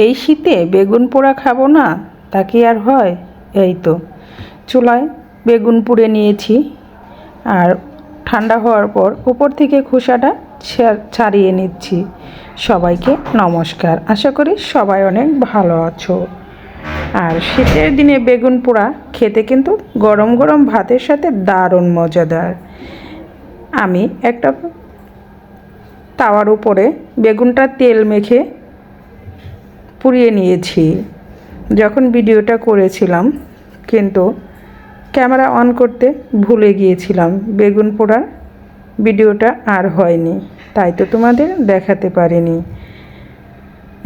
এই শীতে বেগুন পোড়া খাবো না তা কি আর হয়। এই তো চুলায় বেগুন পুড়ে নিয়েছি, আর ঠান্ডা হওয়ার পর উপর থেকে খোসাটা ছাড়িয়ে নিচ্ছি। সবাইকে নমস্কার, আশা করি সবাই অনেক ভালো আছো। আর শীতের দিনে বেগুন পোড়া খেতে কিন্তু গরম গরম ভাতের সাথে দারুণ মজাদার। আমি একটা তাওয়ার উপরে বেগুনটা তেল মেখে পুড়িয়ে নিয়েছি। যখন ভিডিওটা করেছিলাম কিন্তু ক্যামেরা অন করতে ভুলে গিয়েছিলাম, বেগুন পোড়ার ভিডিওটা আর হয়নি, তাই তো তোমাদের দেখাতে পারিনি।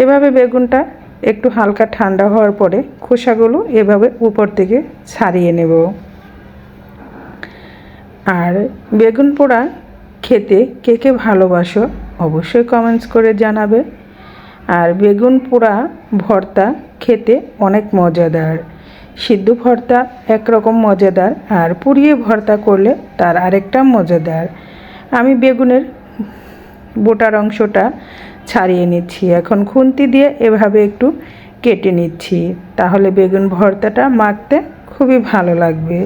এভাবে বেগুনটা একটু হালকা ঠান্ডা হওয়ার পরে খোসাগুলো এভাবে উপর থেকে ছাড়িয়ে নেব। আর বেগুন পোড়া খেতে কে কে ভালোবাসো অবশ্যই কমেন্টস করে জানাবে। আর বেগুন পোড়া ভর্তা খেতে অনেক মজাদার। সিদ্ধ ভর্তা একরকম মজাদার, আর পুড়িয়ে ভর্তা করলে তার আরেকটা মজাদার। আমি বেগুনের বোটার অংশটা ছাড়িয়ে নিচ্ছি, এখন খুন্তি দিয়ে এভাবে একটু কেটে নিচ্ছি, তাহলে বেগুন ভর্তাটা মাখতে খুবই ভালো লাগবে।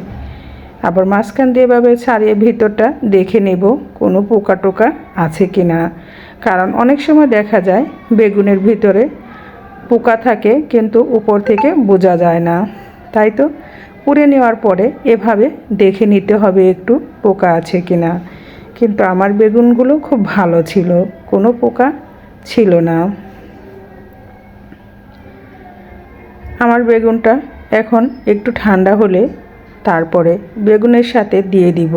আবার মাঝখান দিয়ে এভাবে ছাড়িয়ে ভিতরটা দেখে নেব কোনো পোকা টোকা আছে কি না, কারণ অনেক সময় দেখা যায় বেগুনের ভিতরে পোকা থাকে কিন্তু উপর থেকে বোঝা যায় না। তাই তো পুড়ে নেওয়ার পরে এভাবে দেখে নিতে হবে একটু পোকা আছে কি না। কিন্তু আমার বেগুনগুলো খুব ভালো ছিল, কোনো পোকা ছিল না। আমার বেগুনটা এখন একটু ঠান্ডা হলে তারপরে বেগুনের সাথে দিয়ে দিব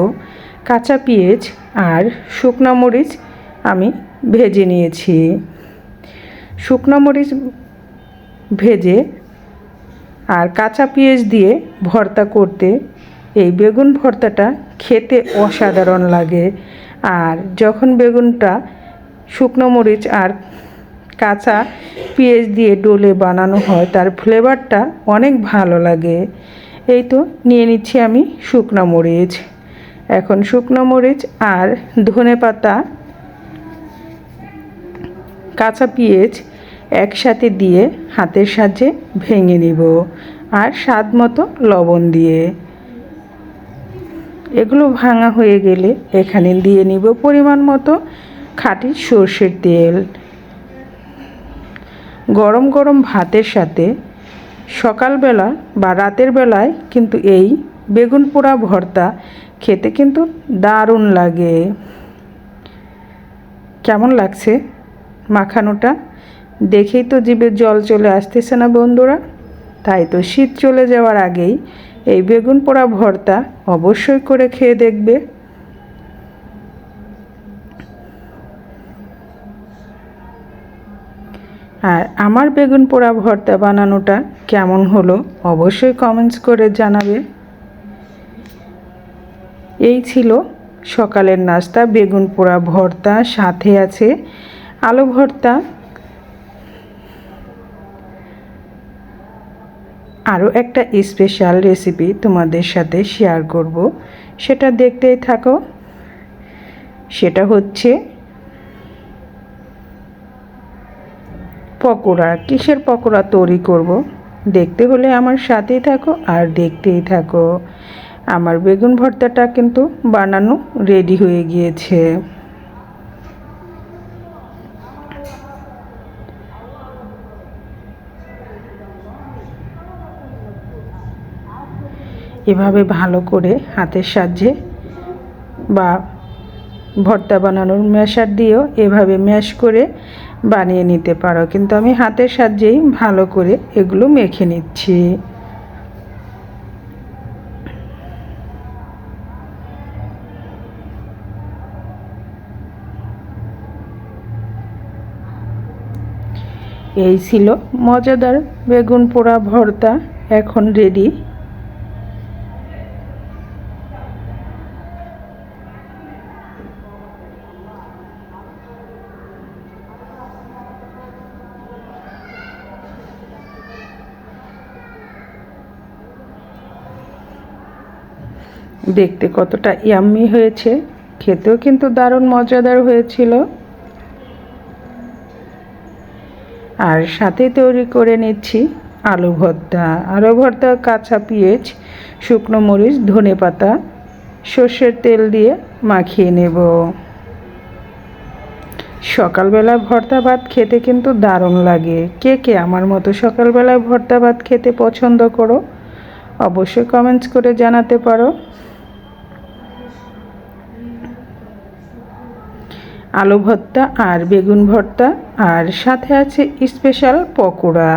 কাঁচা পেঁয়াজ আর শুকনো মরিচ। আমি ভেজে নিয়েছি। শুকনো মরিচ ভেজে আর কাঁচা পেঁয়াজ দিয়ে ভর্তা করতে এই বেগুন ভর্তাটা খেতে অসাধারণ লাগে। আর যখন বেগুনটা শুকনো মরিচ আর কাঁচা পেঁয়াজ দিয়ে ডলে বানানো হয় তার ফ্লেভারটা অনেক ভালো লাগে। এই তো নিয়ে নিচ্ছি আমি শুকনো মরিচ। এখন শুকনো মরিচ আর ধনেপাতা কাঁচা পেঁয়াজ একসাথে দিয়ে হাতের সাহায্যে ভেঙে নিব, আর স্বাদ মতো লবণ দিয়ে। এগুলো ভাঙা হয়ে গেলে এখানে দিয়ে নিব পরিমাণ মতো খাঁটি সর্ষের তেল। গরম গরম ভাতের সাথে সকালবেলা বা রাতের বেলায় কিন্তু এই বেগুন পোড়া ভর্তা খেতে কিন্তু দারুণ লাগে। কেমন লাগছে মাখানোটা? দেখেই তো জিভে জল চলে আসতেছে না বন্ধুরা? তাই তো শীত চলে যাওয়ার আগেই এই বেগুন পোড়া ভর্তা অবশ্যই করে খেয়ে দেখবে। আর আমার বেগুন পোড়া ভর্তা বানানোটা কেমন হলো অবশ্যই কমেন্টস করে জানাবে। এই ছিল সকালের নাস্তা, বেগুন পোড়া ভর্তা, সাথে আছে আলু ভর্তা। আরও একটা স্পেশাল রেসিপি তোমাদের সাথে শেয়ার করব, সেটা দেখতেই থাকো। সেটা হচ্ছে পকোড়া। কিসের পকোড়া তৈরি করব দেখতে হলে আমার সাথেই থাকো আর দেখতেই থাকো। আমার বেগুন ভর্তাটা কিন্তু বানানো রেডি হয়ে গিয়েছে। এভাবে ভালো করে হাতের সাহায্যে বা ভর্তা বানানোর ম্যাশার দিয়েও এভাবে ম্যাশ করে বানিয়ে নিতে পারো, কিন্তু আমি হাতের সাহায্যেই ভালো করে এগুলো মেখে নিচ্ছি। এই ছিল মজাদার বেগুন পোড়া ভর্তা, এখন রেডি। দেখতে কতটা ইয়াম্মি হয়েছে, খেতেও কিন্তু দারুণ মজাদার হয়েছিল। আর সাথে তৈরি করে নিচ্ছি আলু ভর্তা। আলু ভর্তা কাঁচা পেঁয়াজ, শুকনো মরিচ, ধনেপাতা, সর্ষের তেল দিয়ে মাখিয়ে নেব। সকালবেলা ভর্তা ভাত খেতে কিন্তু দারুণ লাগে। কে কে আমার মতো সকালবেলায় ভর্তা ভাত খেতে পছন্দ করো অবশ্যই কমেন্টস করে জানাতে পারো। আলু ভর্তা আর বেগুন ভর্তা, আর সাথে আছে স্পেশাল পকোড়া।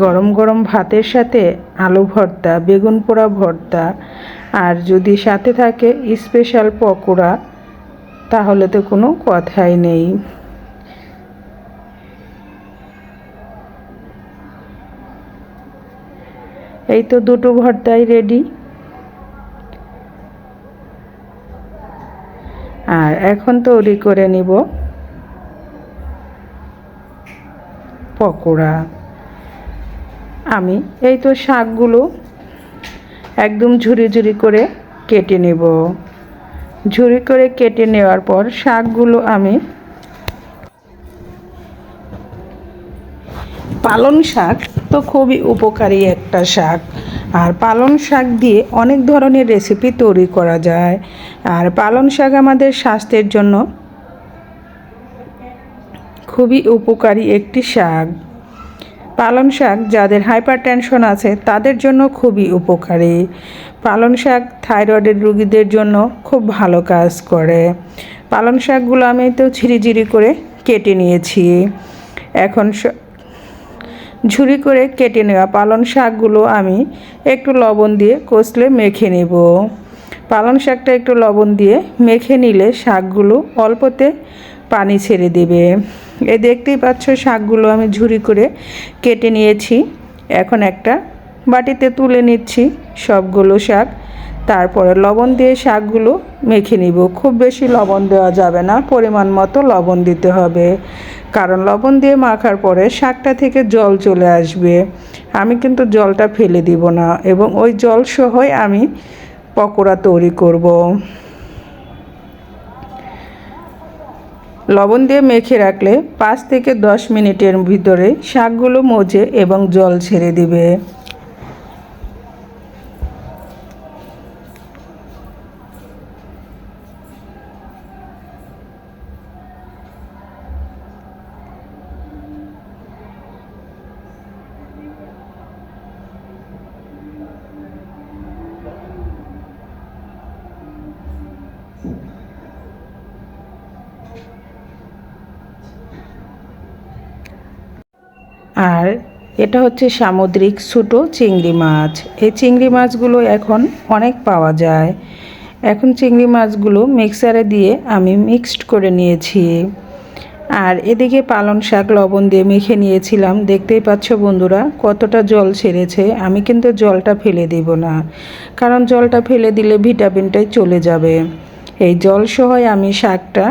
গরম গরম ভাতের সাথে আলু ভর্তা, বেগুন পোড়া ভর্তা, আর যদি সাথে থাকে স্পেশাল পকোড়া, তাহলে তো কোনো কথাই নেই। এই তো দুটো ভর্তাই রেডি। আর এখন তৈরি করে নিব পকোড়া। আমি এই তো শাকগুলো একদম ঝুরি ঝুরি করে কেটে নেব। ঝুরি করে কেটে নেওয়ার পর শাকগুলো আমি পালং শাক তো খুবই উপকারী একটা শাক, আর পালং শাক দিয়ে অনেক ধরনের রেসিপি তৈরি করা যায়। আর পালং শাক আমাদের স্বাস্থ্যের জন্য খুবই উপকারী একটি শাক। পালং শাক যাদের হাইপার টেনশন আছে তাদের জন্য খুবই উপকারী। পালং শাক থাইরয়েডের রোগীদের জন্য খুব ভালো কাজ করে। পালং শাকগুলো আমি তো ঝিরিঝিরি করে কেটে নিয়েছি। এখন ঝুরি করে কেটে নেওয়া পালং শাকগুলো আমি একটু লবণ দিয়ে কষলে মেখে নেব। পালং শাকটা একটু লবণ দিয়ে মেখে নিলে শাকগুলো অল্পতে পানি ছেড়ে দেবে। এই দেখতেই পাচ্ছ শাকগুলো আমি ঝুরি করে কেটে নিয়েছি। এখন একটা বাটিতে তুলে নিচ্ছি সবগুলো শাক। তারপরে লবণ দিয়ে শাকগুলো মেখে নিব। খুব বেশি লবণ দেওয়া যাবে না, পরিমাণ মতো লবণ দিতে হবে, কারণ লবণ দিয়ে মাখার পরে শাকটা থেকে জল চলে আসবে। আমি কিন্তু জলটা ফেলে দিব না, এবং ওই জল সহই আমি পকোড়া তৈরি করব। লবণ দিয়ে মেখে রাখলে 5 থেকে 10 মিনিটের ভিতরে শাকগুলো মজে এবং জল ছেড়ে দিবে। আর এটা হচ্ছে সামুদ্রিক ছোটো চিংড়ি মাছ। এই চিংড়ি মাছগুলো এখন অনেক পাওয়া যায়। এখন চিংড়ি মাছগুলো মিক্সারে দিয়ে আমি মিক্সড করে নিয়েছি। আর এদিকে পালং শাক লবণ দিয়ে মেখে নিয়েছিলাম। দেখতেই পাচ্ছ বন্ধুরা কতটা জল ছেড়েছে। আমি কিন্তু জলটা ফেলে দিব না, কারণ জলটা ফেলে দিলে ভিটামিনটাই চলে যাবে। এই জল সহই আমি শাকটা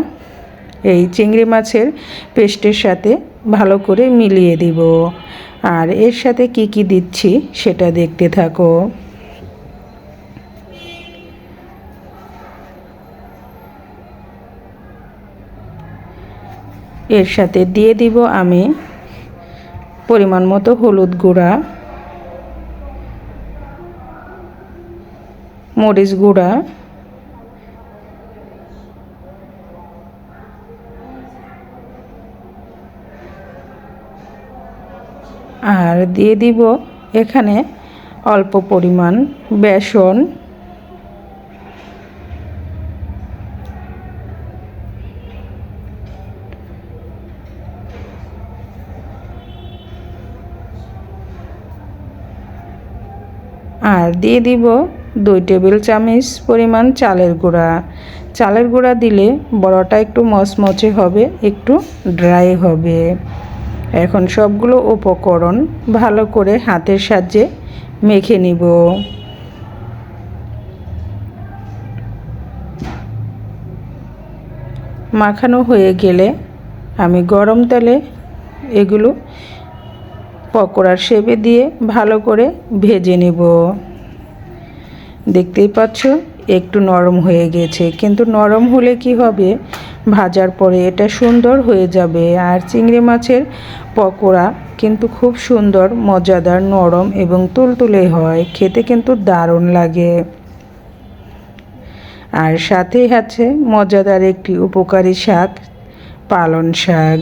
এই চিংড়ি মাছের পেস্টের সাথে ভালো করে মিলিয়ে দিব। আর এর সাথে কি কি দিচ্ছি সেটা দেখতে থাকো। এর সাথে দিয়ে দিব আমি পরিমাণ মতো হলুদ গুঁড়া, মরিচ গুঁড়া, আর দিয়ে দিব এখানে অল্প পরিমাণ বেসন। আর দিয়ে দিব 2 টেবিল চামচ পরিমাণ চালের গুঁড়া। চালের গুঁড়া দিলে বড়াটা একটু মচমচে হবে, একটু ড্রাই হবে। এখন সবগুলো উপকরণ ভালো করে হাতের সাহায্যে মেখে নিব। মাখানো হয়ে গেলে আমি গরম তেলে এগুলো পকোড়ার শেপে দিয়ে ভালো করে ভেজে নেব। দেখতেই পাচ্ছ একটু নরম হয়ে গেছে, কিন্তু নরম হলে কি হবে, ভাজার পরে এটা সুন্দর হয়ে যাবে। আর চিংড়ি মাছের পকোড়া কিন্তু খুব সুন্দর, মজাদার, নরম এবং তুলতুলে হয়, খেতে কিন্তু দারুণ লাগে। আর সাথেই আছে মজাদার একটি উপকারী শাক, পালং শাক।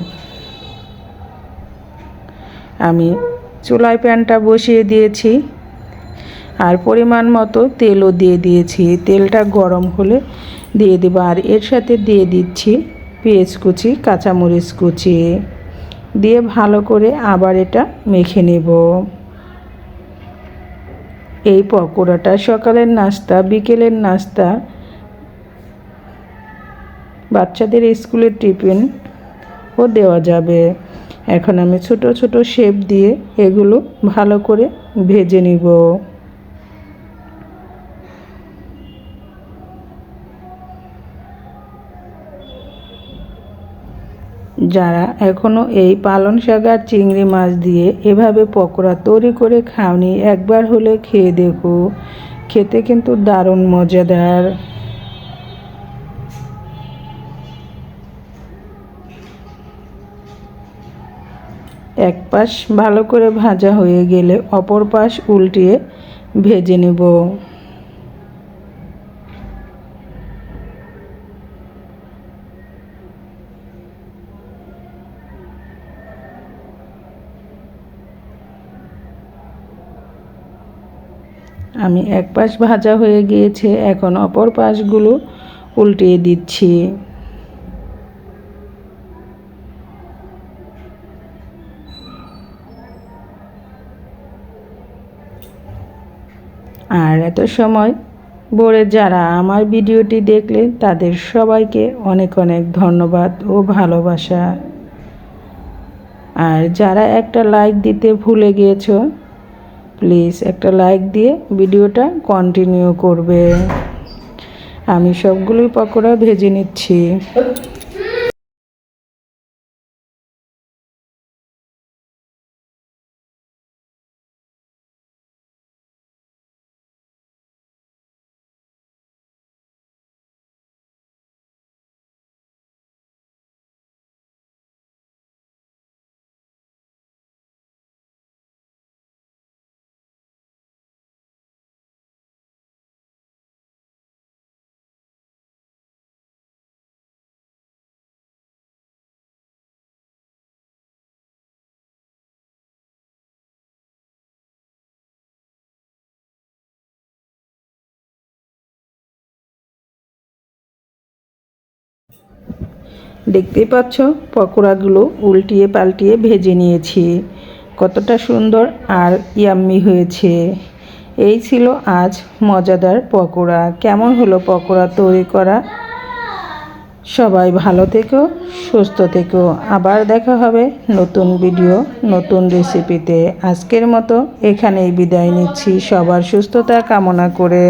আমি চুলায় প্যানটা বসিয়ে দিয়েছি আর পরিমাণ মতো তেলও দিয়ে দিয়েছি। তেলটা গরম হলে দিয়ে দেব, আর এর সাথে দিয়ে দিচ্ছি পেঁয়াজ কুচি, কাঁচামরিচ কুচি দিয়ে ভালো করে আবার এটা মেখে নেব। এই পকোড়াটা সকালের নাস্তা, বিকেলের নাস্তা, বাচ্চাদের স্কুলের টিফিন ও দেওয়া যাবে। এখন আমি ছোট ছোট শেপ দিয়ে এগুলো ভালো করে ভেজে নিব। যারা এখনও এই পালং শাক আর চিংড়ি মাছ দিয়ে এভাবে পকোড়া তৈরি করে খাওনি, একবার হলে খেয়ে দেখো, খেতে কিন্তু দারুণ মজাদার। এক পাশ ভালো করে ভাজা হয়ে গেলে অপর পাশ উল্টিয়ে ভেজে নেব। আমি এক পাশ ভাজা হয়ে গিয়েছে, এখন অপর পাশগুলো উল্টিয়ে দিচ্ছি। আর এত সময় ভরে যারা আমার ভিডিওটি দেখলে তাদের সবাইকে অনেক অনেক ধন্যবাদ ও ভালোবাসা। আর যারা একটা লাইক দিতে ভুলে গিয়েছো, প্লিজ একটা লাইক দিয়ে ভিডিওটা কন্টিনিউ করবে। আমি সবগুলোই পকোড়া ভেজে নিচ্ছি। দেখতেই পাচ্ছ পকোড়াগুলো উল্টিয়ে পাল্টিয়ে ভেজে নিয়েছি, কতটা সুন্দর আর ইয়াম্মি হয়েছে। এই ছিল আজ মজাদার পকোড়া। কেমন হলো পকোড়া তৈরি করা? সবাই ভালো থেকো, সুস্থ থেকো। আবার দেখা হবে নতুন ভিডিও, নতুন রেসিপিতে। আজকের মতো এখানেই বিদায় নিচ্ছি, সবার সুস্থতা কামনা করে।